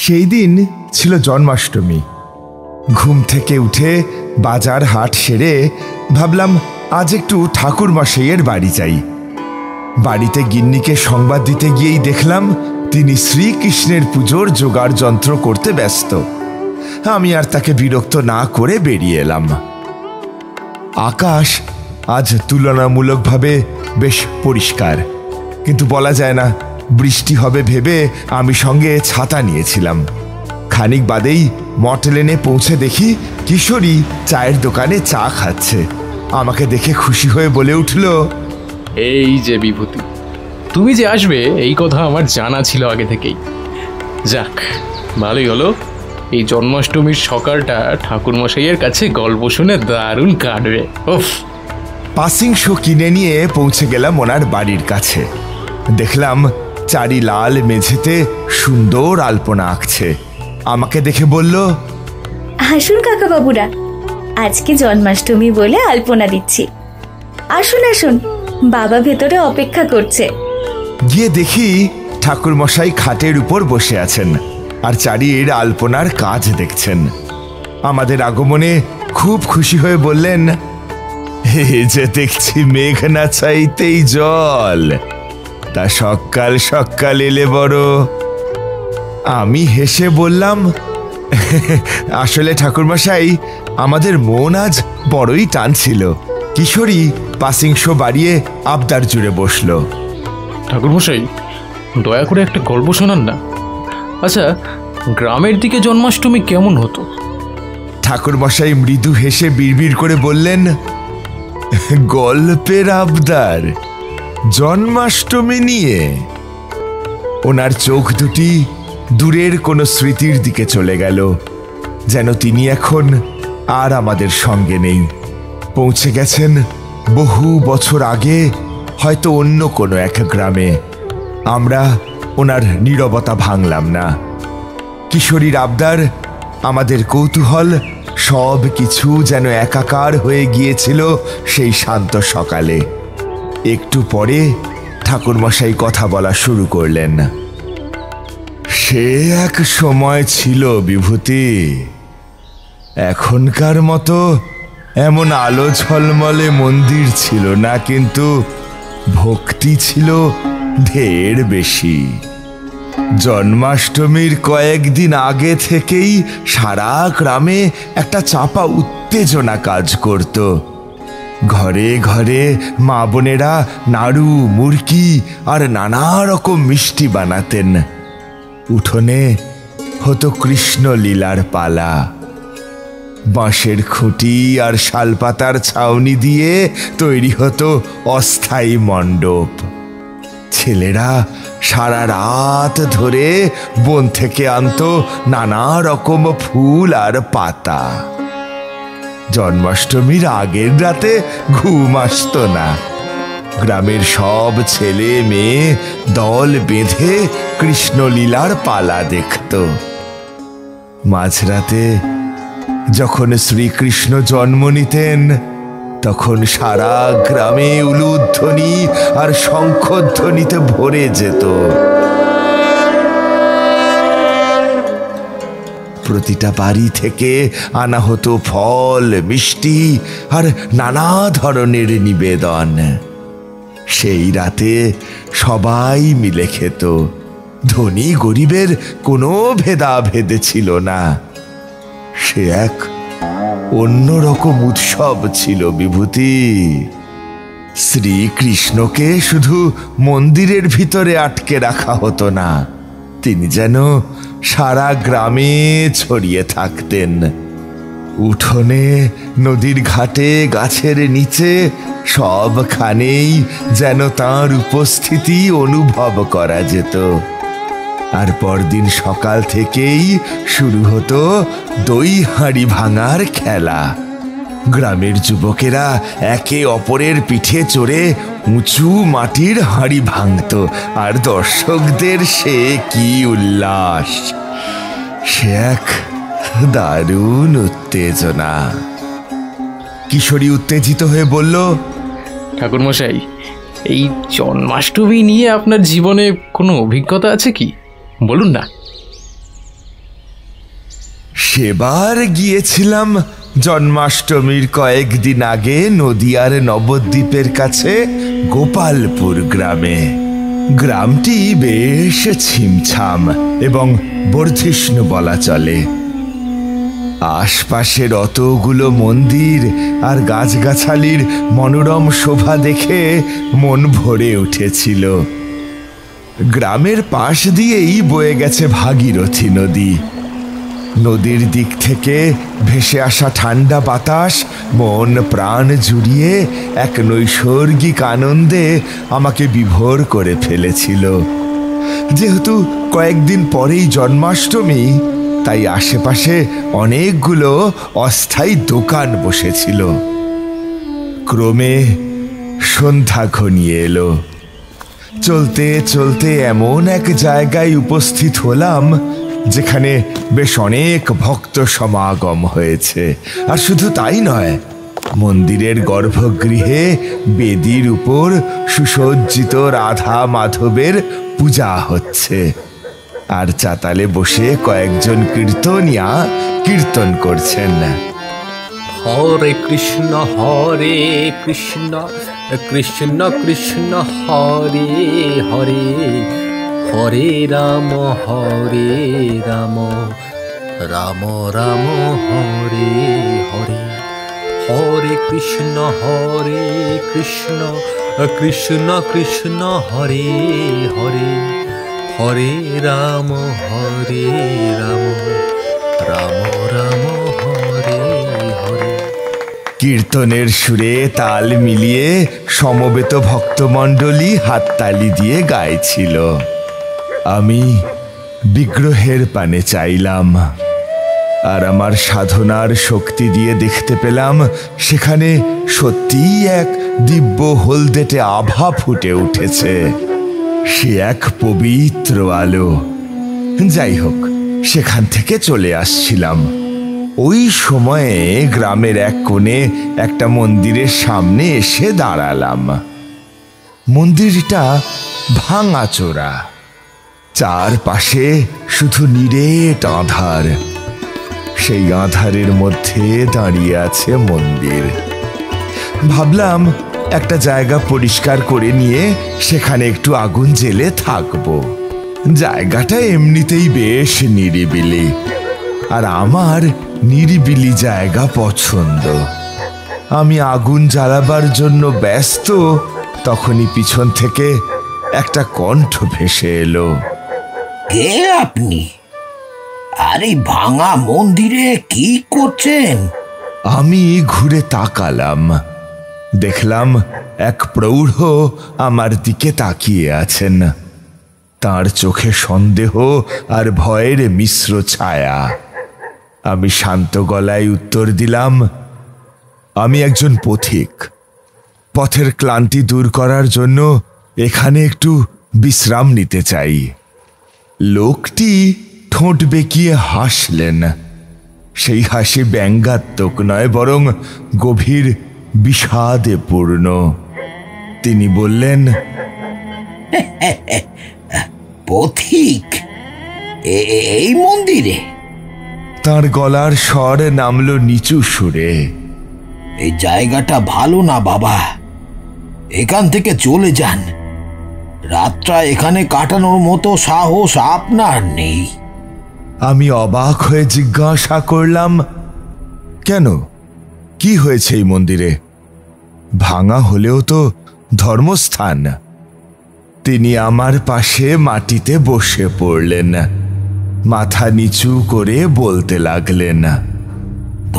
সেই দিন ছিল জন্মাষ্টমী। ঘুম থেকে উঠে বাজার হাট সেরে ভাবলাম আজ একটু ঠাকুরমশাইয়ের বাড়ি যাই। বাড়িতে গিন্নিকে সংবাদ দিতে গিয়েই দেখলাম তিনি শ্রীকৃষ্ণের পুজোর জোগাড় যন্ত্র করতে ব্যস্ত। আমি আর তাকে বিরক্ত না করে বেরিয়ে এলাম। আকাশ আজ তুলনামূলকভাবে বেশ পরিষ্কার, কিন্তু বলা যায় না বৃষ্টি হবে ভেবে আমি সঙ্গে ছাতা নিয়েছিলাম। খানিক বাদেই মটলেনে পৌঁছে দেখি কিশোরী চায়ের দোকানে চা খাচ্ছে। আমাকে দেখে খুশি হয়ে বলে উঠল, এই যে বিভূতি, তুমি যে আসবে এই কথা আমার জানা ছিল আগে থেকেই। যাক, ভালোই হলো। এই জন্মাষ্টমীর সকালটা ঠাকুরমশাইয়ের কাছে গল্প শুনে দারুণ কাটবে। ওফ! পাসিং শো কিনে নিয়ে পৌঁছে গেলাম ওনার বাড়ির কাছে। দেখলাম চারি লাল মেঝেতে সুন্দর আলপনা আঁকছে। আমাকে দেখে বলল, আসুন কাকা বাবুরা, আজকে জন্মাষ্টমী বলে আলপনা দিচ্ছি। আসুন আসুন, বাবা ভেতরে অপেক্ষা করছে। গিয়ে দেখি ঠাকুরমশাই খাটের উপর বসে আছেন আর চারির আলপনার কাজ দেখছেন। আমাদের আগমনে খুব খুশি হয়ে বললেন, এই যে দেখছি মেঘ না চাইতেই জল, তা সকাল সকাল এলে বড়। আমি হেসে বললাম, আসলে ঠাকুরমশাই, আমাদের মন আজ বড়ই টানছিল। কিশোরী পাসিং শো বাড়িয়ে আবদার জুড়ে বসল, ঠাকুরমশাই, দয়া করে একটা গল্প শোনান না। আচ্ছা, গ্রামের দিকে জন্মাষ্টমী কেমন হতো? ঠাকুরমশাই মৃদু হেসে বিড়বিড় করে বললেন, গল্পের আবদার জন্মাষ্টমী নিয়ে? ওনার চোখ দুটি দূরের কোনো স্মৃতির দিকে চলে গেল, যেন তিনি এখন আর আমাদের সঙ্গে নেই। পৌঁছে গেছেন বহু বছর আগে, হয়তো অন্য কোনো এক গ্রামে। আমরা ওনার নীরবতা ভাঙলাম না। কিশোরীর আবদার, আমাদের কৌতূহল, সব কিছু যেন একাকার হয়ে গিয়েছিল সেই শান্ত সকালে। একটু পরে ঠাকুরমশাই কথা বলা শুরু করলেন। সে এক সময় ছিল বিভূতি, এখনকার মতো এমন আলো ঝলমলে মন্দির ছিল না, কিন্তু ভক্তি ছিল ঢের বেশি। জন্মাষ্টমীর কয়েকদিন আগে থেকেই সারা গ্রামে একটা চাপা উত্তেজনা কাজ করত। ঘরে ঘরে মা বোনেরা নাড়ু, মুরকি আর নানা রকম মিষ্টি বানাতেন। উঠোনে হতো কৃষ্ণ লীলার পালা। বাঁশের খুঁটি আর শালপাতার ছাউনি দিয়ে তৈরি হতো অস্থায়ী মণ্ডপ। ছেলেরা সারা রাত ধরে বন থেকে আনতো নানা রকম ফুল আর পাতা। জন্মাষ্টমীর আগের রাতে ঘুম আসতো না। গ্রামের সব ছেলে মেয়ে দল বেঁধে কৃষ্ণলীলার পালা দেখত। মাঝরাতে যখন শ্রীকৃষ্ণ জন্ম নিতেন, তখন সারা গ্রামে উলুধ্বনি আর শঙ্খধ্বনিতে ভরে যেত। প্রতিটা বাড়ি থেকে আনা হতো ফল, মিষ্টি আর নানা ধরনের নিবেদন। সেই রাতে সবাই মিলে খেত। ধনী গরিবের কোনো ভেদাভেদ ছিল না। সে এক অন্যরকম উৎসব ছিল বিভূতি। শ্রীকৃষ্ণকে শুধু মন্দিরের ভিতরে আটকে রাখা হতো না, তিনি যেন সারা গ্রামে ছড়িয়ে থাকতেন। উঠোনে, নদীর ঘাটে, গাছের নিচে সবখানেই যেন তাঁর উপস্থিতি অনুভব করা যেত। আর পরদিন সকাল থেকেই শুরু হতো দই হাঁড়ি ভাঙার খেলা। গ্রামের যুবকেরা একে অপরের পিঠে চড়ে উঁচু মাটির হাঁড়ি ভাঙত, আর দর্শকদের সে কি উল্লাস! সে এক দারুণ উত্তেজনা। কিশোরী উত্তেজিত হয়ে বলল, ঠাকুরমশাই, এই জন্মাষ্টমী নিয়ে আপনার জীবনে কোনো অভিজ্ঞতা আছে কি? বলুন না। সেবার গিয়েছিলাম জন্মাষ্টমীর কয়েকদিন আগে নদিয়ার নবদ্বীপের কাছে গোপালপুর গ্রামে। গ্রামটি বেশ ছিমছাম এবং বর্ধিষ্ণু বলা চলে। আশপাশের অতগুলো মন্দির আর গাছগাছালির মনোরম শোভা দেখে মন ভরে উঠেছিল। গ্রামের পাশ দিয়েই বয়ে গেছে ভাগীরথী নদী। নদীর দিক থেকে ভেসে আসা ঠান্ডা বাতাস মন প্রাণ জুড়িয়ে এক নৈসর্গিক আনন্দে আমাকে বিভোর করে ফেলেছিল। যেহেতু কয়েকদিন পরেই জন্মাষ্টমী, তাই আশেপাশে অনেকগুলো অস্থায়ী দোকান বসেছিল। ক্রমে সন্ধ্যা ঘনিয়ে এলো। চলতে চলতে এমন এক জায়গায় উপস্থিত হলাম যেখানে বেশ অনেক ভক্ত সমাগম হয়েছে। আর শুধু তাই নয়, মন্দিরের গর্ভগৃহে বেদির উপর সুসজ্জিত রাধা মাধবের পূজা হচ্ছে। আর চাতালে বসে কয়েকজন কীর্তনিয়া কীর্তন করছেন। হরে কৃষ্ণ কৃষ্ণ কৃষ্ণ হরে হরে, হরে রাম রাম রাম হরে হরে। হরে কৃষ্ণ কৃষ্ণ কৃষ্ণ হরে হরে, হরে রাম রাম রাম রাম হরে হরে। কীর্তনের সুরে তাল মিলিয়ে সমবেত ভক্তমণ্ডলী হাততালি দিয়ে গাইছিল। আমি বিগ্রহের পানে চাইলাম, আর আমার সাধনার শক্তি দিয়ে দেখতে পেলাম সেখানে সত্যিই এক দিব্য হলদেটে আভা ফুটে উঠেছে। সে এক পবিত্র আলো। যাই হোক, সেখান থেকে চলে আসছিলাম। ওই সময়ে গ্রামের এক কোণে একটা মন্দিরের সামনে এসে দাঁড়ালাম। মন্দিরটা ভাঙাচোরা, চারপাশে শুধু নিরেট আঁধার। সেই আঁধারের মধ্যে দাঁড়িয়ে আছে মন্দির। ভাবলাম একটা জায়গা পরিষ্কার করে নিয়ে সেখানে একটু আগুন জ্বেলে থাকবো। জায়গাটা এমনিতেই বেশ নিরিবিলি, আর আমার নিরিবিলি জায়গা পছন্দ। আমি আগুন জ্বালাবার জন্য ব্যস্ত, তখনই পিছন থেকে একটা কণ্ঠ ভেসে এলো। কে আপনি? আর এই ভাঙা মন্দিরে কি করছেন? আমি ঘুরে তাকালাম। দেখলাম এক প্রৌঢ় আমার দিকে তাকিয়ে আছেন। তার চোখে সন্দেহ আর ভয়ের মিশ্র ছায়া। আমি শান্ত গলায় উত্তর দিলাম, আমি একজন পথিক। পথের ক্লান্তি দূর করার জন্য এখানে একটু বিশ্রাম নিতে চাই। লোকটি ঠোঁট বেঁকিয়ে হাসলেন। সেই হাসি ব্যঙ্গাত্মক নয়, বরং গভীর বিষাদে পূর্ণ। তিনি বললেন, পথিক এই মন্দিরে? তার গলার স্বর নামলো নিচু সুরে। এই জায়গাটা ভালো না বাবা, এখান থেকে চলে যান। রাতটা এখানে কাটানোর মতো সাহস আপনার নেই। আমি অবাক হয়ে জিজ্ঞাসা করলাম, কেন, কি হয়েছে এই মন্দিরে? ভাঙা হলেও তো ধর্মস্থান। তিনি আমার পাশে মাটিতে বসে পড়লেন, মাথা নিচু করে বলতে লাগলেন,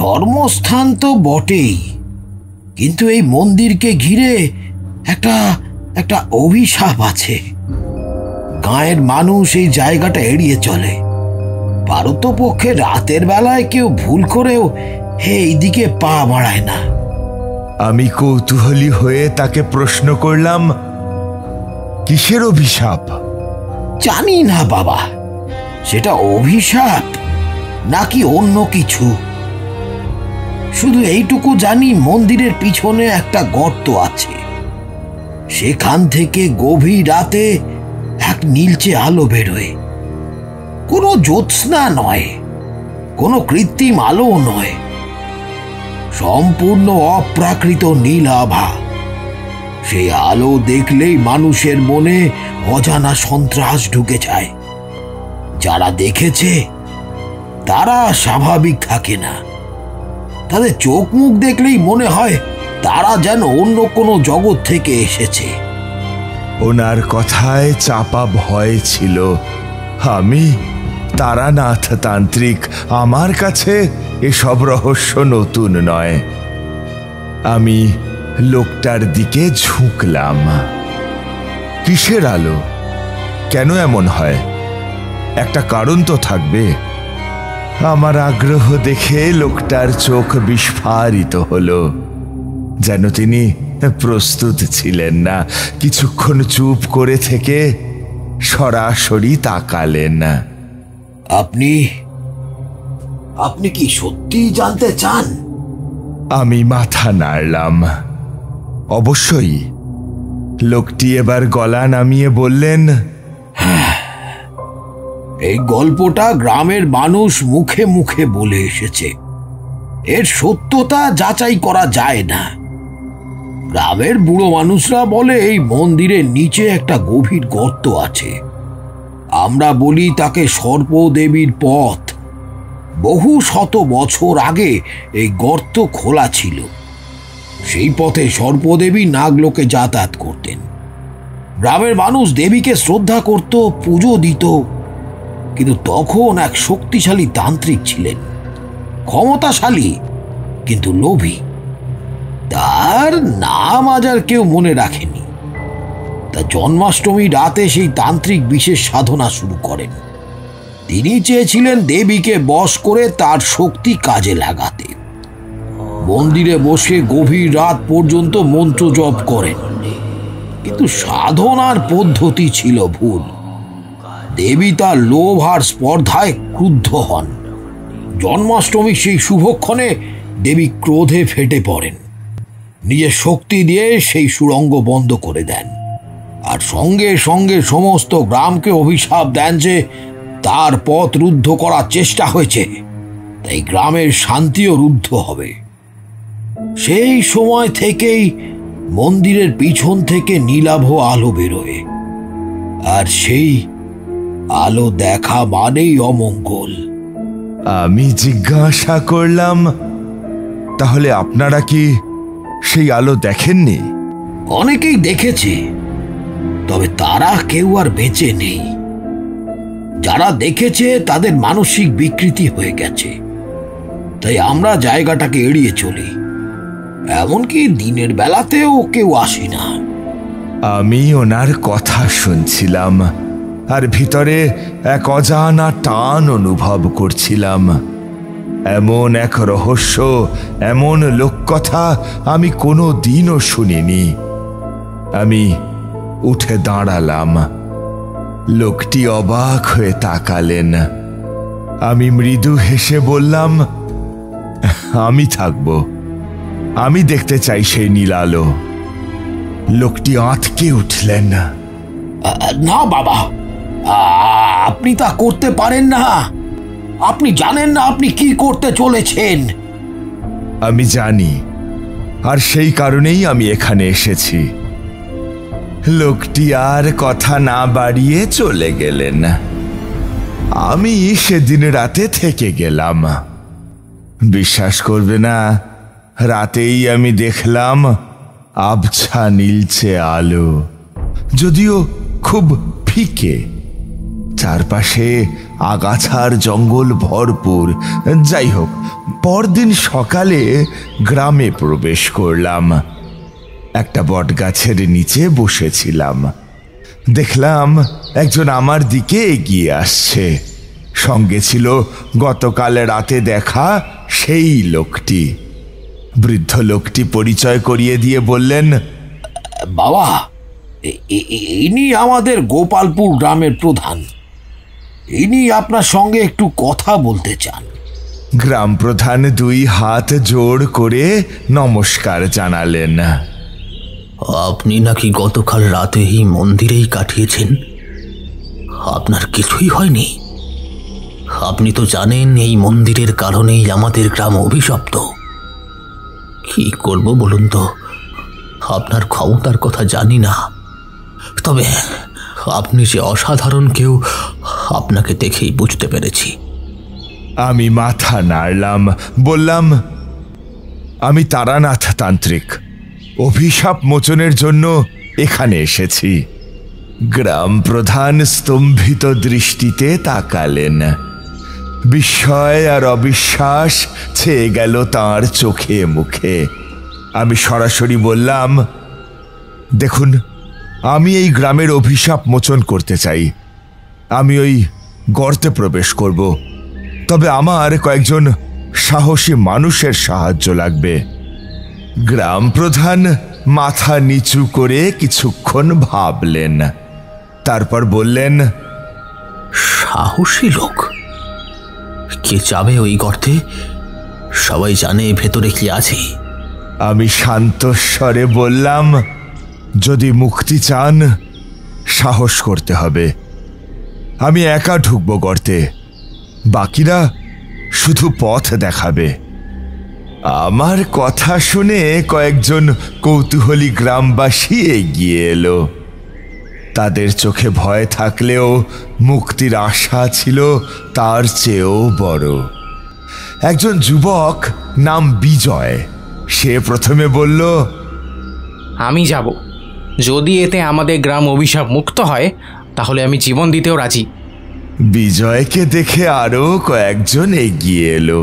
ধর্মস্থান তো বটেই, কিন্তু এই মন্দিরকে ঘিরে একটা অভিশাপ আছে। গাঁয়ের মানুষ এই জায়গাটা এড়িয়ে চলে। পারতপক্ষে রাতের বেলায় কেউ ভুল করেও এইদিকে পা বাড়ায় না। আমি কৌতূহলী হয়ে তাকে প্রশ্ন করলাম, কিসের অভিশাপ? জানি না বাবা, সেটা অভিশাপ নাকি অন্য কিছু। শুধু এইটুকু জানি, মন্দিরের পিছনে একটা গর্ত আছে। সেখান থেকে গভীর রাতে এক নীলচে আলো বেরোয়। কোনো জ্যোৎস্না নয়, কোনো কৃত্রিম আলো নয়, সম্পূর্ণ অপ্রাকৃত নীল আভা। সেই আলো দেখলেই মানুষের মনে অজানা সন্ত্রাস ঢুকে যায়। যারা দেখেছে তারা স্বাভাবিক থাকে না, তাদের চোখ মুখ দেখলেই মনে হয় তারা যেন অন্য কোনো জগৎ থেকে এসেছে। ওনার কথায় চাপা ভয় ছিল। আমি তারানাথ তান্ত্রিক, আমার কাছে এসব রহস্য নতুন নয়। আমি লোকটার দিকে ঝুঁকলাম। কিসের আলো? কেন এমন হয়? একটা কারণ তো থাকবে। আমার আগ্রহ দেখে লোকটার চোখ বিস্ফারিত হলো, যেন তিনি প্রস্তুত ছিলেন না। কিছুক্ষণ চুপ করে থেকে সরাসরি তাকালেন। আপনি আপনি কি সত্যি জানতে চান? আমি মাথা নাড়লাম। অবশ্যই। লোকটি এবার গলা নামিয়ে বললেন, এই গল্পটা গ্রামের মানুষ মুখে মুখে বলে এসেছে। এর সত্যতা যাচাই করা যায় না। গ্রামের বুড়ো মানুষরা বলে এই মন্দিরের নিচে একটা গভীর গর্ত আছে। আমরা বলি তাকে সর্পদেবীর পথ। বহু শত বছর আগে এই গর্ত খোলা ছিল। সেই পথে সর্পদেবী নাগলোকে যাতায়াত করতেন। গ্রামের মানুষ দেবীকে শ্রদ্ধা করত, পুজো দিত। কিন্তু তখন এক শক্তিশালী তান্ত্রিক ছিলেন, ক্ষমতাশালী কিন্তু লোভী। তার নাম আজ আর কেউ মনে রাখেনি। তা জন্মাষ্টমী রাতে সেই তান্ত্রিক বিশেষ সাধনা শুরু করেন। তিনি চেয়েছিলেন দেবীকে বশ করে তার শক্তি কাজে লাগাতে। মন্দিরে বসে গভীর রাত পর্যন্ত মন্ত্র জপ করেন, কিন্তু সাধনার পদ্ধতি ছিল ভুল। দেবী তার লোভ আর স্পর্ধায় ক্রুদ্ধ হন। জন্মাষ্টমীর সেই শুভক্ষণে দেবী ক্রোধে ফেটে পড়েন। নিজের শক্তি দিয়ে সেই সুড়ঙ্গ বন্ধ করে দেন, আর সঙ্গে সঙ্গে সমস্ত গ্রামকে অভিশাপ দেন যে তার পথ রুদ্ধ করার চেষ্টা হয়েছে, তাই গ্রামের শান্তিও রুদ্ধ হবে। সেই সময় থেকেই মন্দিরের পিছন থেকে নীলাভ আলো বেরোয়, আর সেই আলো দেখা মানেই অমঙ্গল। আমি জিজ্ঞাসা করলাম, তাহলে আপনারা কি সেই আলো দেখেননি? অনেকেই দেখেছে, তবে তারা কেউ আর বেঁচে নেই। যারা দেখেছে তাদের মানসিক বিকৃতি হয়ে গেছে, তাই আমরা জায়গাটাকে এড়িয়ে চলি। এমনকি দিনের বেলাতেও কেউ আসি না। আমি ওনার কথা শুনছিলাম, আর ভিতরে এক অজানা টান অনুভব করছিলাম। এমন এক রহস্য, এমন লোককথা আমি কোনো দিনও শুনিনি। আমি উঠে দাঁড়ালাম। লোকটি অবাক হয়ে তাকালেন। আমি মৃদু হেসে বললাম, আমি থাকব, আমি দেখতে চাই সেই নীল আলো। লোকটি আঁতকে উঠলেন। না বাবা, আপনি তা করতে পারেন না। আপনি জানেন না আপনি কি করতে চলেছেন। আমি জানি, আর সেই কারণেই আমি এখানে এসেছি। লোকটি আর কথা না বাড়িয়ে চলে গেলেন। আমি সেদিন রাতে থেকে গেলাম। বিশ্বাস করবে না, রাতেই আমি দেখলাম আবছা নীলচে আলো, যদিও খুব ফিকে। চারপাশে আগাছার জঙ্গল ভরপুর। যাই হোক, পরদিন সকালে গ্রামে প্রবেশ করলাম। একটা বটগাছের নিচে বসেছিলাম। দেখলাম একজন আমার দিকে এগিয়ে আসছে। সঙ্গে ছিল গতকাল রাতে দেখা সেই লোকটি। বৃদ্ধ লোকটি পরিচয় করিয়ে দিয়ে বললেন, বাবা, ইনি আমাদের গোপালপুর গ্রামের প্রধান। ইনি আপনার সঙ্গে একটু কথা বলতে চান। গ্রাম প্রধান দুই হাত জোড় করে নমস্কার জানালেন। আপনি নাকি গতকাল রাতে এই মন্দিরেই কাটিয়েছেন? আপনার কিছুই হয়নি? আপনি তো জানেন এই মন্দিরের কারণেই আমাদের গ্রাম অভিশপ্ত। কি করব বলুন তো, আপনার ক্ষমতার কথা জানি না, তবে আপনি যে অসাধারণ কেউ আপনাকে দেখেই বুঝতে পেরেছি। আমি মাথা নাড়লাম, বললাম, আমি তারানাথ তান্ত্রিক, অভিশাপ মোচনের জন্য এখানে এসেছি। গ্রাম প্রধান স্তম্ভিত দৃষ্টিতে তাকালেন। বিস্ময় আর অবিশ্বাস ছেয়ে গেল তাঁর চোখে মুখে। আমি সরাসরি বললাম, দেখুন, আমি এই গ্রামের অভিশাপ মোচন করতে চাই। আমি ওই গর্তে প্রবেশ করব, তবে আমার কয়েকজন সাহসী মানুষের সাহায্য লাগবে। গ্রাম প্রধান মাথা নিচু করে কিছুক্ষণ ভাবলেন, তারপর বললেন, সাহসী লোক? কে যাবে ওই গর্তে? সবাই জানে ভেতরে কি আছে। আমি শান্ত স্বরে বললাম, যদি মুক্তি চান সাহস করতে হবে। আমি একা ঢুকবো গর্তে, বাকিরা শুধু পথ দেখাবে। আমার কথা শুনে কয়েকজন কৌতূহলী গ্রামবাসী এগিয়ে এলো। তাদের চোখে ভয় থাকলেও মুক্তির আশা ছিল তার চেয়েও বড়। একজন যুবক নাম বিজয়, সে প্রথমে বলল, আমি যাব, যদি এতে আমাদের গ্রাম অভিশাপ মুক্ত হয় তাহলে আমি জীবন দিতেও রাজি। বিজয়কে দেখে আরও কয়েকজন এগিয়ে এলো।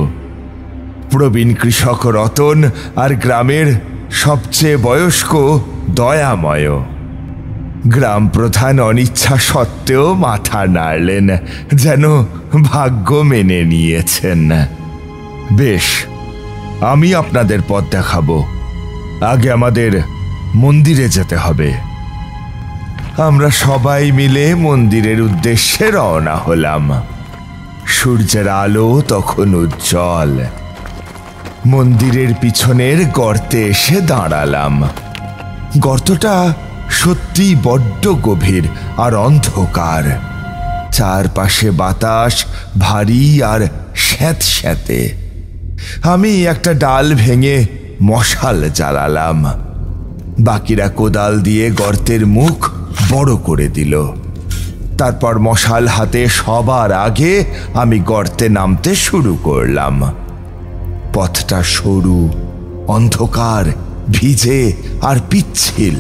প্রবীণ কৃষক রতন আর গ্রামের সবচেয়ে বয়স্ক দয়াময়। গ্রাম প্রধান অনিচ্ছা সত্ত্বেও মাথা নাড়লেন, যেন ভাগ্য মেনে নিয়েছেন। বেশ, আমি আপনাদের পথ দেখাবো। আগে আমাদের মন্দিরে যেতে হবে। আমরা সবাই মিলে মন্দিরের উদ্দেশ্যে রওনা হলাম। সূর্যের আলো তখন উজ্জ্বল। মন্দিরের পিছনের গর্তে এসে দাঁড়ালাম। গর্তটা সত্যি বড্ড গভীর আর অন্ধকার। চারপাশে বাতাস ভারী আর স্যাঁতস্যাঁতে। আমি একটা ডাল ভেঙে মশাল জ্বালালাম। বাকিরা কোদাল দিয়ে গর্তের মুখ বড় করে দিল। তারপর মশাল হাতে সবার আগে আমি গর্তে নামতে শুরু করলাম। পথটা সরু, অন্ধকার, ভিজে আর পিচ্ছিল।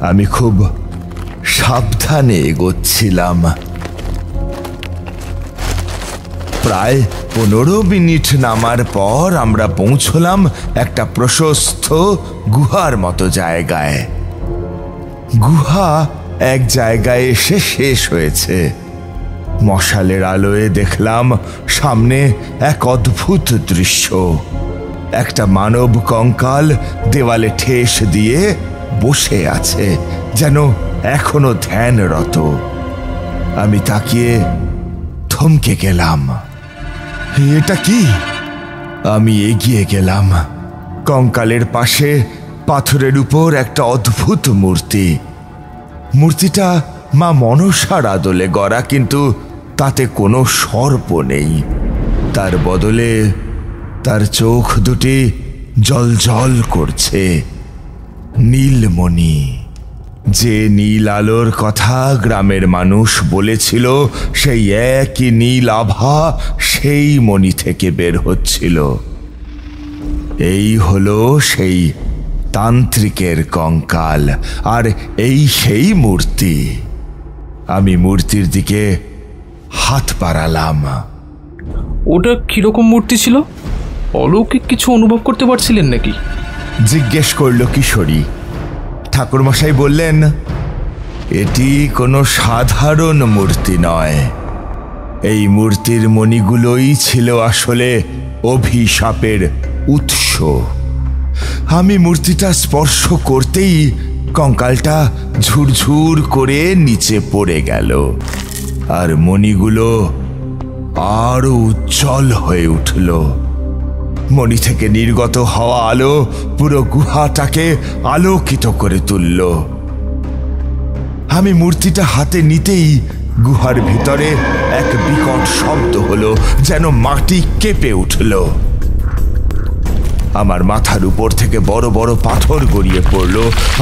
আমি খুব সাবধানে এগোচ্ছিলাম। প্রায় 15 মিনিট নামার পর আমরা পৌঁছলাম একটা প্রশস্ত গুহার মতো জায়গায়। গুহা এক জায়গায় এসে শেষ হয়েছে। মশালের আলোয় দেখলাম সামনে এক অদ্ভুত দৃশ্য। একটা মানব কঙ্কাল দেওয়ালে ঠেস দিয়ে বসে আছে, যেন এখনো ধ্যানরত। আমি তাকিয়ে থমকে গেলাম। এটা কি? আমি এগিয়ে গেলাম। কঙ্কালের পাশে পাথরের উপর একটা অদ্ভুত মূর্তি। মূর্তিটা মা মনসার আদলে গড়া, কিন্তু তাতে কোনো সর্প নেই। তার বদলে তার চোখ দুটি জ্বলজ্বল করছে, নীলমণি। যে নীল আলোর কথা গ্রামের মানুষ বলেছিল, সেই একই নীল আভা সেই মণি থেকে বের হচ্ছিল। এই হলো সেই তান্ত্রিকের কঙ্কাল, আর এই সেই মূর্তি। আমি মূর্তির দিকে হাত বাড়ালাম। ওটা কিরকম মূর্তি ছিল? অলৌকিক কিছু অনুভব করতে পারছিলেন নাকি? জিজ্ঞেস করল কিশোরী। ঠাকুরমশাই বললেন, এটি কোনো সাধারণ মূর্তি নয়। এই মূর্তির মণিগুলোই ছিল আসলে অভিশাপের উৎস। আমি মূর্তিটা স্পর্শ করতেই কঙ্কালটা ঝুরঝুর করে নিচে পড়ে গেল, আর মণিগুলো আরো উজ্জ্বল হয়ে উঠল। মণি থেকে নির্গত হওয়া আলো পুরো গুহাটাকে আলোকিত করে তুলল। আমি মূর্তিটা হাতে নিতেই গুহার ভিতরে এক বিকট শব্দ হলো, যেন মাটি কেঁপে উঠল। আমার মাথার উপর থেকে বড় বড় পাথর গড়িয়ে পড়ল,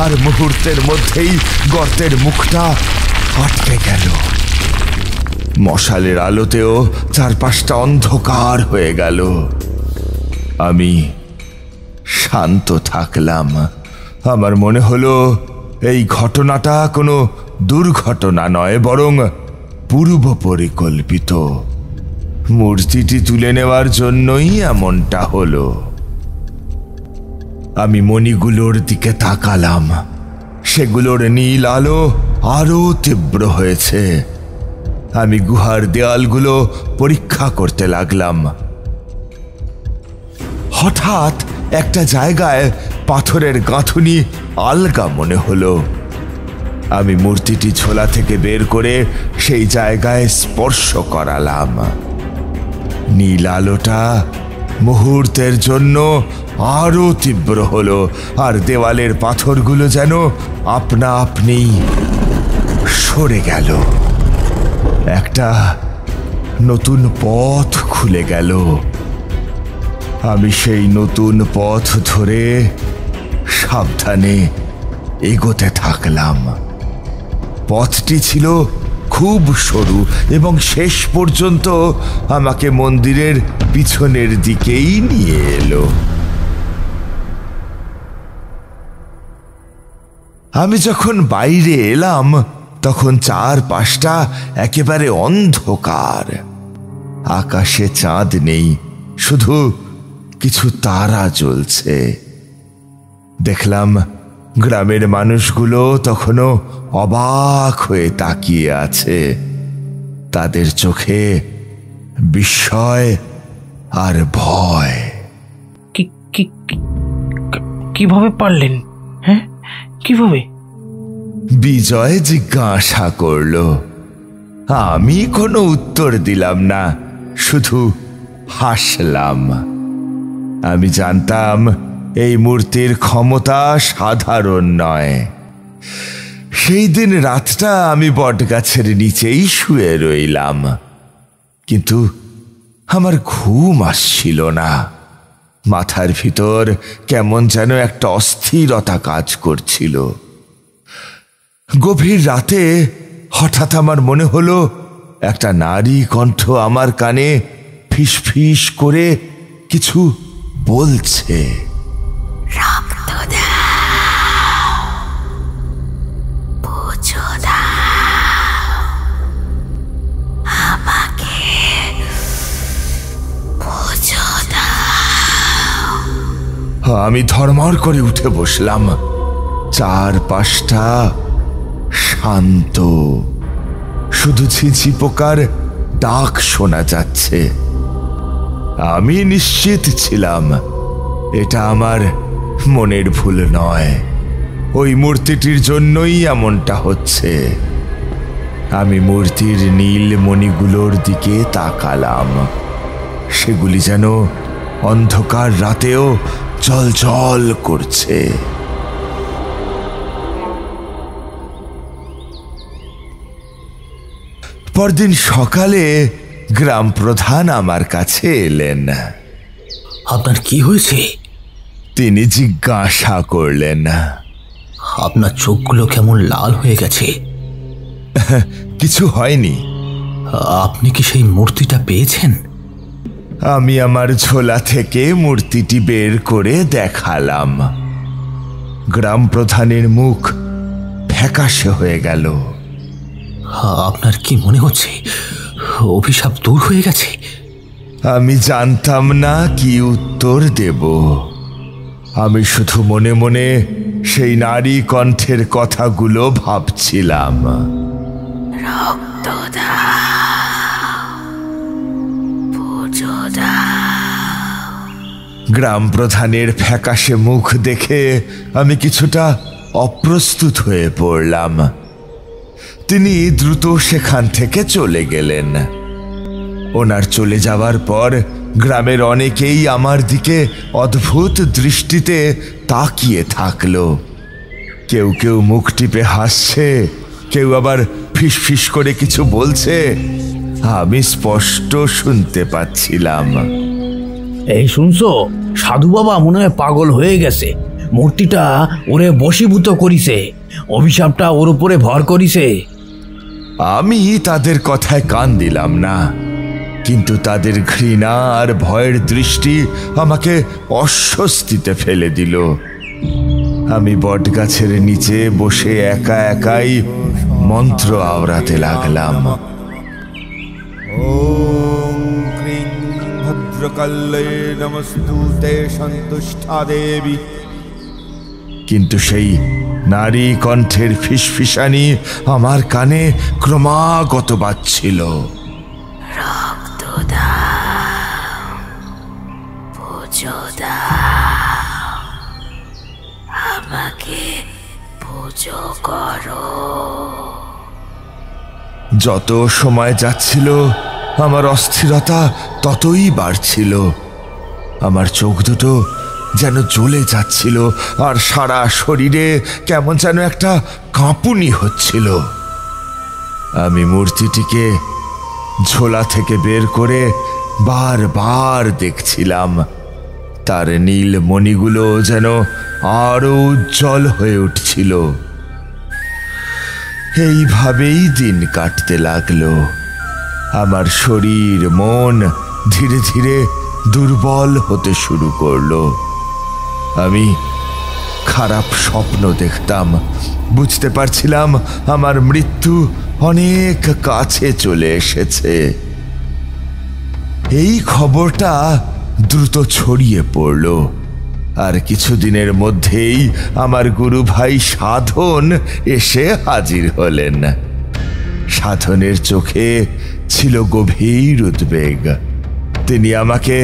আর মুহূর্তের মধ্যেই গর্তের মুখটা আটকে গেল। মশালের আলোতেও চারপাশটা অন্ধকার হয়ে গেল। আমি শান্ত থাকলাম। আমার মনে হলো এই ঘটনাটা কোনো দুর্ঘটনা নয়, বরং পূর্ব পরিকল্পিত। মূর্তিটি তুলে নেওয়ার জন্যই এমনটা হলো। আমি মণিগুলোর দিকে তাকালাম। সেগুলোর নীল আলো আরো তীব্র হয়েছে। আমি গুহার দেয়ালগুলো পরীক্ষা করতে লাগলাম। হঠাৎ একটা জায়গায় পাথরের গাঁথুনি আলগা মনে হলো। আমি মূর্তিটি ঝোলা থেকে বের করে সেই জায়গায় স্পর্শ করালাম। নীল আলোটা মুহূর্তের জন্য আরো তীব্র হলো, আর দেওয়ালের পাথরগুলো যেন আপনা আপনি সরে গেল। একটা নতুন পথ খুলে গেল। আমি সেই নতুন পথ ধরে সাবধানে এগোতে থাকলাম। পথটি ছিল খুব সরু এবং শেষ পর্যন্ত আমাকে মন্দিরের পিছনের দিকেই নিয়ে এলো। আমি যখন বাইরে এলাম তখন চারপাশটা একেবারে অন্ধকার। আকাশে চাঁদ নেই, শুধু কিছু তারা জ্বলছে। দেখলাম গ্রামের মানুষগুলো তখনও অবাক হয়ে তাকিয়ে আছে। তাদের চোখে বিস্ময় আর ভয়। কিভাবে পারলেন? হ্যাঁ, কিভাবে? বিজয় জিজ্ঞাসা করল। আমি কোনো উত্তর দিলাম না, শুধু হাসলাম। আমি জানতাম এই মূর্তির ক্ষমতা সাধারণ নয়। সেই দিন রাতটা আমি বটগাছের নিচেই শুয়ে রইলাম, কিন্তু আমার ঘুম আসছিল না। মাথার ভিতর কেমন যেন একটা অস্থিরতা কাজ করছিল। গভীর রাতে হঠাৎ আমার মনে হলো একটা নারী কণ্ঠ আমার কানে ফিসফিস করে কিছু বলছে। আমি ধর্মর করে উঠে বসলাম। চারপাশটা শান্ত, শুধু ঝিঝি পোকার ডাক শোনা যাচ্ছে। আমি নিশ্চিত ছিলাম এটা আমার মনের ভুল নয়। ওই মূর্তিটির জন্যই এমনটা হচ্ছে। আমি মূর্তির নীল মণিগুলোর দিকে তাকালাম। সেগুলি যেন অন্ধকার রাতেও জ্বলজ্বল করছে। পরদিন সকালে গ্রাম প্রধান আমার কাছে এলেন। আপনার কি হয়েছে? তিনি জিজ্ঞাসা করলেন। আপনার চোখগুলো কেমন লাল হয়ে গেছে। কিছু হয়নি। আপনি কি সেই মূর্তিটা পেয়েছেন? আমি আমার ঝোলা থেকে মূর্তিটি বের করে দেখালাম। গ্রাম প্রধানের মুখ ফ্যাকাশে হয়ে গেল। আপনার কি মনে হচ্ছে অভিশাপ দূর হয়ে গেছে? আমি জানতাম না কি উত্তর দেব। আমি শুধু মনে মনে সেই নারী কণ্ঠের কথাগুলো ভাবছিলাম। গ্রাম প্রধানের ফ্যাকাশে মুখ দেখে আমি কিছুটা অপ্রস্তুত হয়ে পড়লাম। তিনি দ্রুত সেখান থেকে চলে গেলেন। ওনার চলে যাওয়ার পর গ্রামের অনেকেই আমার দিকে অদ্ভুত দৃষ্টিতে তাকিয়ে থাকলো। কেউ কেউ মুখ টিপে হাসছে, কেউ আবার ফিসফিস করে কিছু বলছে, আমি স্পষ্ট শুনতে পাচ্ছিলাম। এই শুনছো, সাধু বাবা মনে হয় পাগল হয়ে গেছে। মূর্তিটা ওরে বশীভূত করিছে, অভিশাপটা ওর উপরে ভর করিছে। আমি তাদের কথায় কান দিলাম না, কিন্তু তাদের ঘৃণা আর ভয়ের দৃষ্টি আমাকে অস্বস্তিতে ফেলে দিল। আমি বটগাছের নিচে বসে একা একাই মন্ত্র আওড়াতে লাগলাম। ওম ক্রিং ভদ্রকাল্যে নমস্তুতে সন্তুষ্টা দেবী। কিন্তু সেই নারী কণ্ঠের ফিসফিসানি আমার কানে ক্রমাগত বাজছিল। আমাকে পুজো করো। যত সময় যাচ্ছিল আমার অস্থিরতা ততই বাড়ছিল। আমার চোখ দুটো যেন জ্বলে যাচ্ছিল, আর সারা শরীরে কেমন যেন একটা কাঁপুনি হচ্ছিল। আমি মূর্তিটিকে ঝোলা থেকে বের করে বারবার দেখছিলাম। তার নীল মণিগুলো যেন আরো উজ্জ্বল হয়ে উঠছিল। এইভাবেই দিন কাটতে লাগলো। আমার শরীর মন ধীরে ধীরে দুর্বল হতে শুরু করলো। আমি খারাপ স্বপ্ন দেখতাম। বুঝতে পারছিলাম আমার মৃত্যু অনেক কাছে চলে এসেছে। এই খবরটা দ্রুত ছড়িয়ে পড়ল, আর কিছুদিনের মধ্যেই আমার গুরু ভাই সাধন এসে হাজির হলেন। সাধনের চোখে ছিল গভীর উদ্বেগ। তিনি আমাকে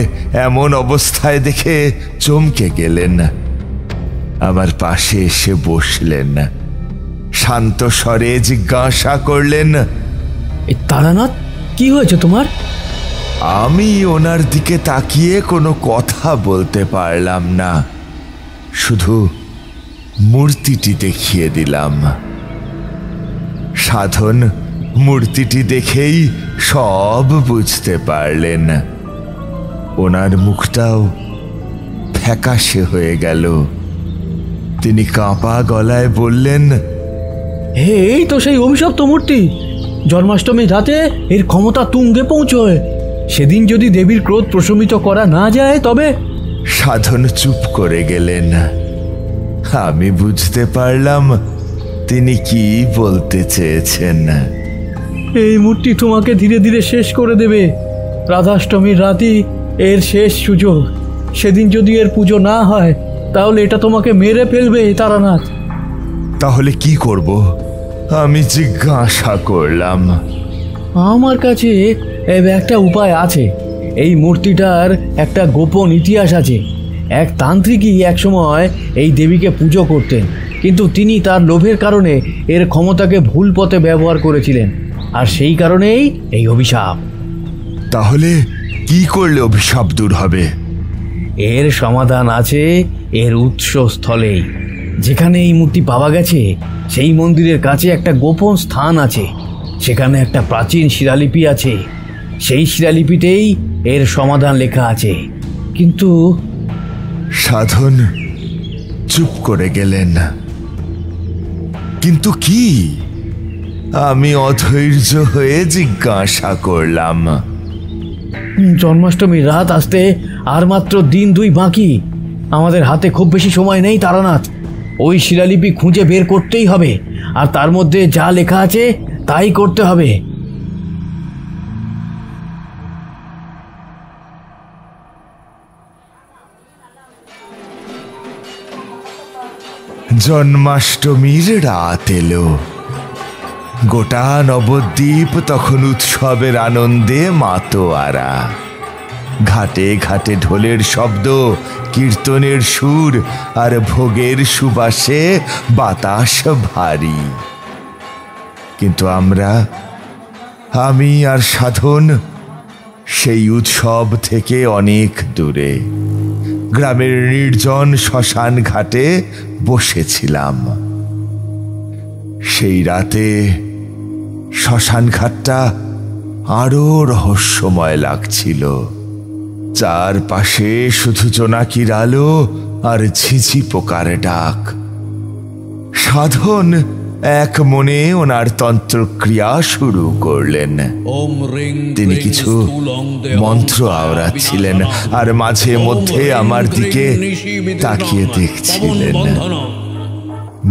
এমন অবস্থায় দেখে চমকে গেলেন। আমার পাশে এসে বসলেন, শান্ত স্বরে জিজ্ঞাসা করলেন, তারানাথ, কি হয়েছে তোমার? আমি ওনার দিকে তাকিয়ে কোনো কথা বলতে পারলাম না, শুধু মূর্তিটি দেখিয়ে দিলাম। সাধন মূর্তিটি দেখেই সব বুঝতে পারলেন। ওনার মুখটাও ফ্যাকাশে হয়ে গেল। তিনি কাঁপা গলায় বললেন, এই তো সেই অভিশপ্ত মূর্তি। জন্মাষ্টমীর রাতে এর ক্ষমতা তুঙ্গে পৌঁছয়। সেদিন যদি দেবীর ক্রোধ প্রশমিত করা না যায় তবে। সাধন চুপ করে গেলেন। আমি বুঝতে পারলাম তিনি কি বলতে চেয়েছেন। এই মূর্তি তোমাকে ধীরে ধীরে শেষ করে দেবে। রাধাষ্টমীর রাতই এর শেষ সুযোগ। সেদিন যদি এর পুজো না হয় তাহলে এটা তোমাকে মেরে ফেলবে তারানাথ। তাহলে কি করব? আমি জিজ্ঞাসা করলাম। আমার কাছে একটা উপায় আছে। এই মূর্তিটার একটা গোপন ইতিহাস আছে। এক তান্ত্রিকই একসময় এই দেবীকে পুজো করতেন, কিন্তু তিনি তার লোভের কারণে এর ক্ষমতাকে ভুল পথে ব্যবহার করেছিলেন, আর সেই কারণেই এই অভিশাপ। তাহলে কি করলে অভিশাপ দূর হবে? এর সমাধান আছে এর উৎসস্থলেই। যেখানে এই মূর্তি পাওয়া গেছে সেই মন্দিরের কাছে একটা গোপন স্থান আছে। সেখানে একটা প্রাচীন শিলালিপি আছে। সেই শিলালিপিতেই এর সমাধান লেখা আছে। কিন্তু সাধন চুপ করে গেলেন। কিন্তু কি? আমি অধৈর্য হয়ে জিজ্ঞাসা করলাম। জন্মাষ্টমীর রাত আসতে আর মাত্র দিন 2 বাকি। আমাদের হাতে খুব বেশি সময় নেই তারানাথ। ওই শিলালিপি খুঁজে বের করতেই হবে, আর তার মধ্যে যা লেখা আছে তাই করতে হবে। জন্মাষ্টমীর রাত এলো। গোটা নবদ্বীপ তখন উৎসবের আনন্দে মাতোয়ারা। ঘাটে ঘাটে ঢোলের শব্দ, কীর্তনের সুর আর ভোগের সুবাসে বাতাস ভারী। কিন্তু আমি আর সাধন সেই উৎসব থেকে অনেক দূরে গ্রামের নির্জন শ্মশান ঘাটে বসেছিলাম। সেই রাতে শ্মশান ঘাটটা আরো রহস্যময় লাগছিল। চারপাশে শুধু জোনাকির আলো আর ঝিঝি পোকার ডাক। সাধন এক মনে ওনার তন্ত্রক্রিয়া শুরু করলেন। তিনি কিছু মন্ত্র আওড়াচ্ছিলেন আর মাঝে মধ্যে আমার দিকে তাকিয়ে দেখছিলেন।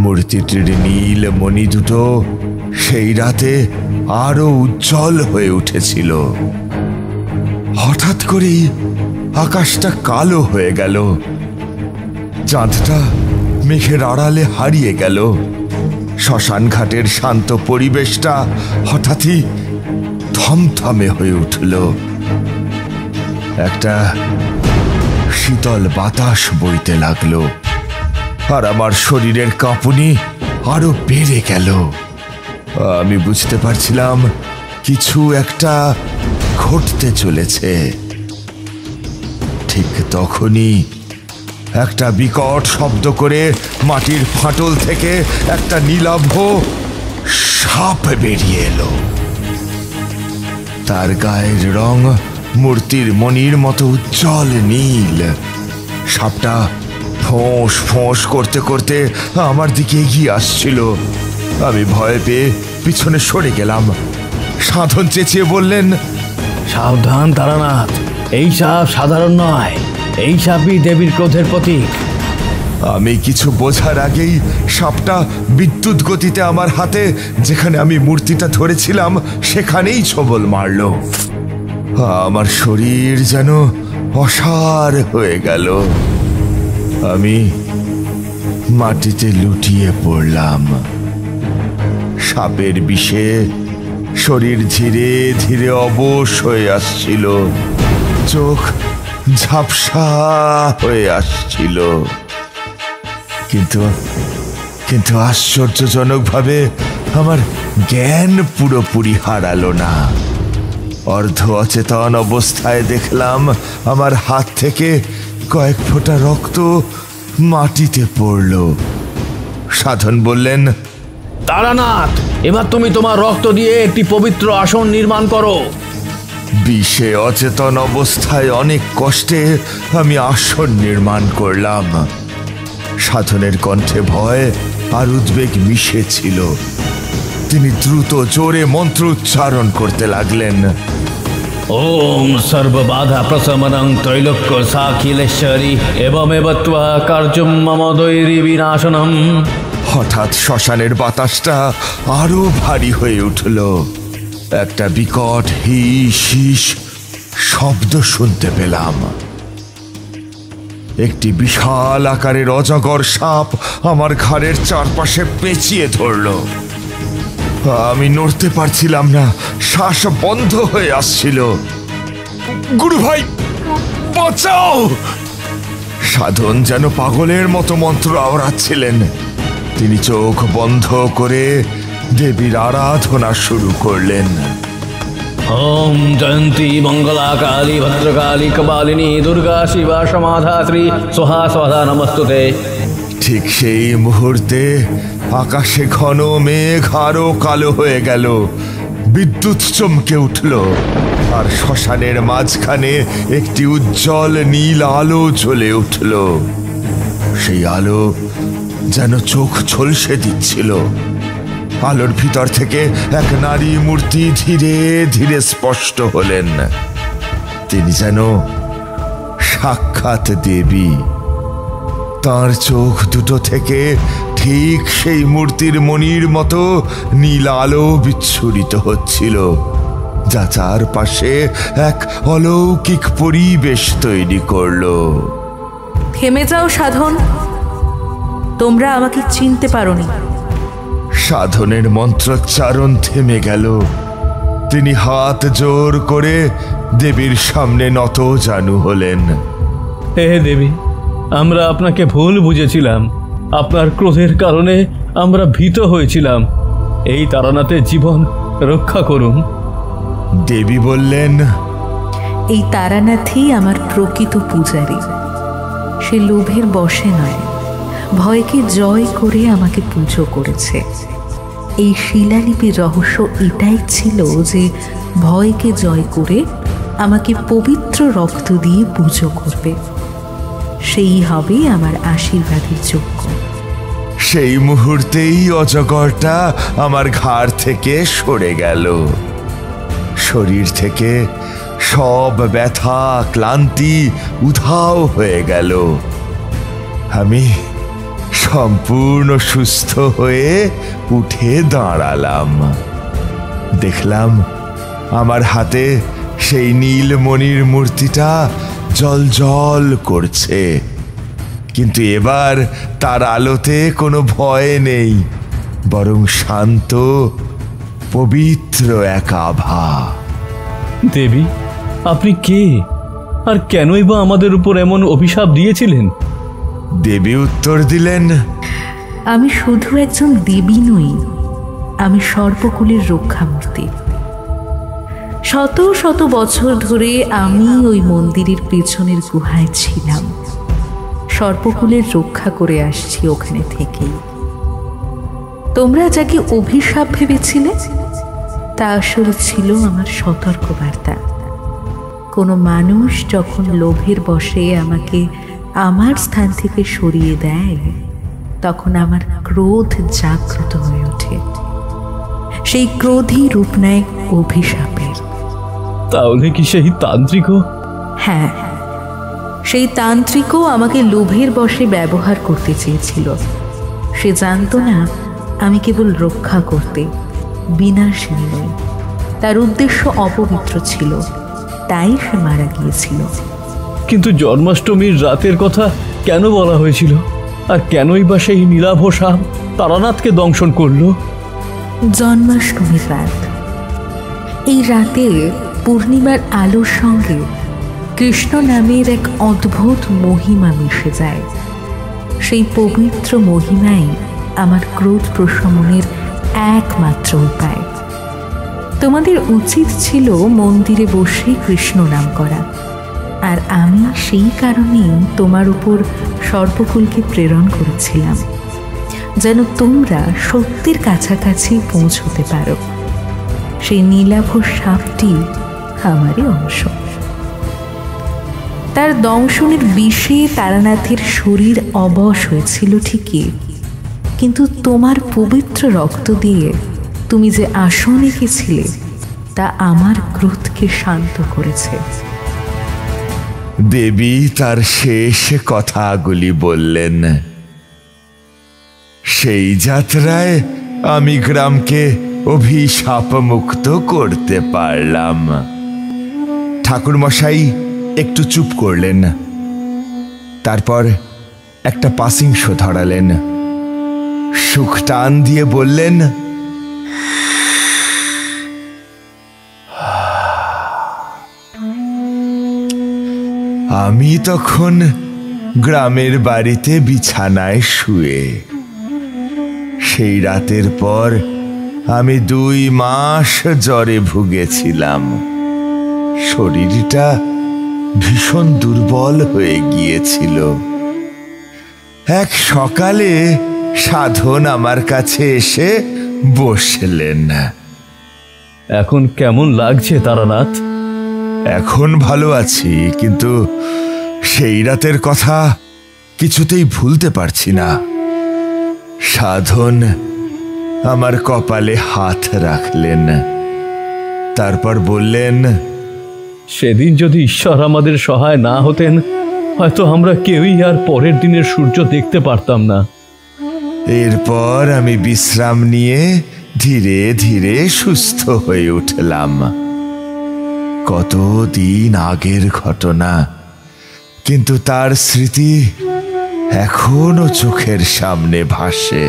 মূর্তিটির নীল মণি দুটো সেই রাতে আরো উজ্জ্বল হয়ে উঠেছিল। হঠাৎ করেই আকাশটা কালো হয়ে গেল, চাঁদটা মেঘের আড়ালে হারিয়ে গেল। শ্মশান ঘাটের শান্ত পরিবেশটা হঠাৎই থমথমে হয়ে উঠল। একটা শীতল বাতাস বইতে লাগলো আর আমার শরীরের কাঁপুনি আরো বেড়ে গেল। আমি বুঝতে পারছিলাম কিছু একটা ঘটতে চলেছে। ঠিক তখনই একটা বিকট শব্দ করে মাটির ফাটল থেকে একটা নীলাভ সাপ বেরিয়ে এলো। তার গায়ের রং মূর্তির মণির মতো উজ্জ্বল নীল। সাপটা ফোঁস ফোঁস করতে করতে আমার দিকে এগিয়ে আসছিল। আমি ভয় পেয়ে পিছনে সরে গেলাম। সাধন চেঁচিয়ে বললেন, সাবধান তারানাথ, এই সাপ সাধারণ নয়, এই সাপই দেবীর ক্রোধের প্রতীক। আমি কিছু বোঝার আগেই সাপটা বিদ্যুৎ গতিতে আমার হাতে, যেখানে আমি মূর্তিটা ধরেছিলাম, সেখানেই ছোবল মারল। আমার শরীর যেন অসাড় হয়ে গেল। আমি মাটিতে লুটিয়ে পড়লাম। সাপের বিষে শরীর ধীরে ধীরে অবশ হয়ে আসছিল, চোখ ঝাপসা হয়ে আসছিল। কিন্তু আশ্চর্যজনকভাবে আমার জ্ঞান পুরোপুরি হারালো না। অর্ধ অচেতন অবস্থায় দেখলাম আমার হাত থেকে কয়েক ফোঁটা রক্ত মাটিতে পড়ল। সাধন বললেন, তারানাথ, এবার তুমি তোমার রক্ত দিয়ে একটি পবিত্র আসন নির্মাণ করো। বিষে অচেতন অবস্থায় অনেক কষ্টে আমি আসন নির্মাণ করলাম। সাধনের কণ্ঠে ভয় আর উদ্বেগ মিশে ছিল। তিনি দ্রুত জোরে মন্ত্র উচ্চারণ করতে লাগলেন। ওম সর্ববাধা প্রশমনং ত্রৈলোক্য সাখিলেশ্বরী এবমেব ত্বা কার্যম মম দৈরি বিনাশনম। হঠাৎ শ্মশানের বাতাসটা আরো ভারী হয়ে উঠল। একটা বিকট হিস হিস শব্দ শুনতে পেলাম। একটি বিশাল আকারের অজগর সাপ আমার ঘাড়ের চারপাশে পেঁচিয়ে ধরল। আমি নড়তে পারছিলাম না, শ্বাস বন্ধ হয়ে আসছিল। গুরু ভাই, বাঁচাও! সাধন যেন পাগলের মতো মন্ত্র আওড়াচ্ছিলেন। তিনি চোখ বন্ধ করে দেবীর আরাধনা শুরু করলেন। ওম জয়ন্তী মঙ্গলা কালী ভদ্রকালী কপালিনী দুর্গা শিবা সমাধাত্রী সোহা সোহা নমস্তুতে। ঠিক সেই মুহূর্তে আকাশে ঘন মেঘ আরো কালো হয়ে গেল। বিদ্যুৎ চমকে উঠল আর শ্মশানের মাঝখানে একটি উজ্জ্বল নীল আলো জ্বলে উঠল। সেই আলো যেন চোখ ঝলসে দিচ্ছিল। আলোর ভিতর থেকে এক নারী মূর্তি ধীরে ধীরে স্পষ্ট হলেন। তিনি যেন সাক্ষাৎ দেবী। তার চোখ দুটো থেকে ঠিক সেই মূর্তির মণির মতো নীল আলো বিচ্ছুরিত হচ্ছিল, যা চারপাশে এক অলৌকিক পরিবেশ তৈরি করলো। থেমে যাও সাধন, তোমরা আমাকে চিনতে পারোনি। সাধনের মন্ত্রোচ্চারণ থেমে গেল। তিনি হাত জোর করে দেবীর সামনে নত জানু হলেন। হে দেবী, আমরা আপনাকে ভুল বুঝেছিলাম। আপনার ক্রোধের কারণে আমরা ভীত হয়েছিলাম। এই তারানাথের জীবন রক্ষা করুন। দেবী বললেন, এই তারানাথই আমার প্রকৃত পূজারী। সে লোভের বশে নয়, ভয়কে জয় করে আমাকে পুজো করেছে। এই শিলালিপির রহস্য এটাই ছিল যে ভয়কে জয় করে আমাকে পবিত্র রক্ত দিয়ে পুজো করবে, সেই হবে আমার আশীর্বাদের যোগ্য। সেই মুহূর্তেই অজগরটা আমার ঘাড় থেকে সরে গেল। শরীর থেকে সব ব্যথা ক্লান্তি উধাও হয়ে গেল। আমি সম্পূর্ণ সুস্থ হয়ে উঠে দাঁড়ালাম। দেখলাম আমার হাতে সেই নীলমণির মূর্তিটা জ্বলজ্বল করছে, কিন্তু এবার তার আলোতে কোনো ভয় নেই, বরং শান্ত পবিত্র এক আভা। দেবী, আপনি কে আর কেনই বা আমাদের উপর এমন অভিশাপ দিয়েছিলেন? দেবী উত্তর দিলেন, আমি শুধু একজন দেবী নই, আমি সর্পকুলের রক্ষামূর্তি। শত শত বছর ধরে আমি ওই মন্দিরের পেছনের গুহায় ছিলাম, সর্পকুলের রক্ষা করে আসছি ওখানে থেকেই। তোমরা যাকে অভিশাপ ভেবেছিলে তা আসলে ছিল আমার সতর্কবার্তা। কোনো মানুষ যখন লোভের বশে আমাকে আমার স্থান থেকে সরিয়ে দেয়, তখন আমার ক্রোধ জাগ্রত হয়ে ওঠে। সেই ক্রোধই রূপ নেয় অভিশাপের। তাহলে কি সেই তান্ত্রিকও? হ্যাঁ, সেই তান্ত্রিকও আমাকে লোভের বশে ব্যবহার করতে চেয়েছিল। সে জানতো না আমি কেবল রক্ষা করতে, বিনাশিনী নই। তার উদ্দেশ্য অপবিত্র ছিল, তাই সে মারা গিয়েছিল। কিন্তু জন্মাষ্টমীর রাতের কথা কেন বলা হয়েছিল? আর কেনই বা সেই নীলাভ সাপ তারানাথকে দংশন করল? জন্মাষ্টমীর রাত, এই রাতে পূর্ণিমার আলোর সঙ্গে কৃষ্ণ নামের এক অদ্ভুত মহিমা মিশে যায়। সেই পবিত্র মহিমাই আমার ক্রোধ প্রশমনের একমাত্র উপায়। তোমাদের উচিত ছিল মন্দিরে বসে কৃষ্ণ নাম করা, আর আমি সেই কারণেই তোমার উপর সর্পকুলকে প্রেরণ করেছিলাম, যেন তোমরা সত্যের কাছাকাছি পৌঁছতে পারো। সেই নীলাভ সাপটি আমারই অংশ। তার দংশনের বিষে তারানাথের শরীর অবশ হয়েছিল ঠিকই, কিন্তু তোমার পবিত্র রক্ত দিয়ে তুমি যে আসন এঁকেছিলে তা আমার ক্রোধকে শান্ত করেছে। দেবী তার শেষ কথাগুলি বললেন। সেই যাত্রায় আমি গ্রামকে অভিশাপ মুক্ত করতে পারলাম। ঠাকুরমশাই একটু চুপ করলেন, তারপর একটা পাসিং শো ধরালেন। সুখ টান দিয়ে বললেন, আমি তখন গ্রামের বাড়িতে বিছানায় শুয়ে। সেই রাতের পর আমি 2 মাস জ্বরে ভুগেছিলাম। শরীরটা ভীষণ দুর্বল হয়ে গিয়েছিল। এক সকালে সাধন আমার কাছে এসে বসলেন। এখন কেমন লাগছে তারানাথ? এখন ভালো আছি, কিন্তু সেই রাতের কথা কিছুতেই ভুলতে পারছি না। সাধন আমার কপালে হাত রাখলেন, তারপর বললেন, সেদিন যদি ঈশ্বর আমাদের সহায় না হতেন, হয়তো আমরা কেউই আর পরের দিনের সূর্য দেখতে পারতাম না। এরপর আমি বিশ্রাম নিয়ে ধীরে ধীরে সুস্থ হয়ে উঠলাম। কতদিন আগের ঘটনা, কিন্তু তার স্মৃতি এখনো চোখের সামনে ভাসে।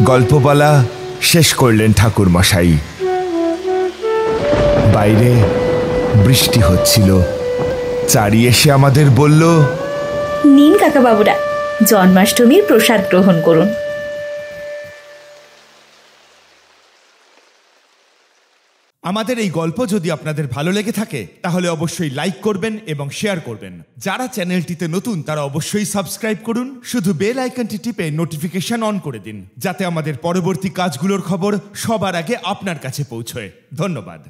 গল্প বলা শেষ করলেন ঠাকুরমশাই। বাইরে বৃষ্টি হচ্ছিল। চারি এসে আমাদের বলল, নিন কাকাবাবুরা, জন্মাষ্টমীর প্রসাদ গ্রহণ করুন। আমাদের এই গল্প যদি আপনাদের ভালো লেগে থাকে তাহলে অবশ্যই লাইক করবেন এবং শেয়ার করবেন। যারা চ্যানেলটিতে নতুন তারা অবশ্যই সাবস্ক্রাইব করুন। শুধু বেল আইকনটি টিপে নোটিফিকেশন অন করে দিন, যাতে আমাদের পরবর্তী কাজগুলোর খবর সবার আগে আপনার কাছে পৌঁছয়। ধন্যবাদ।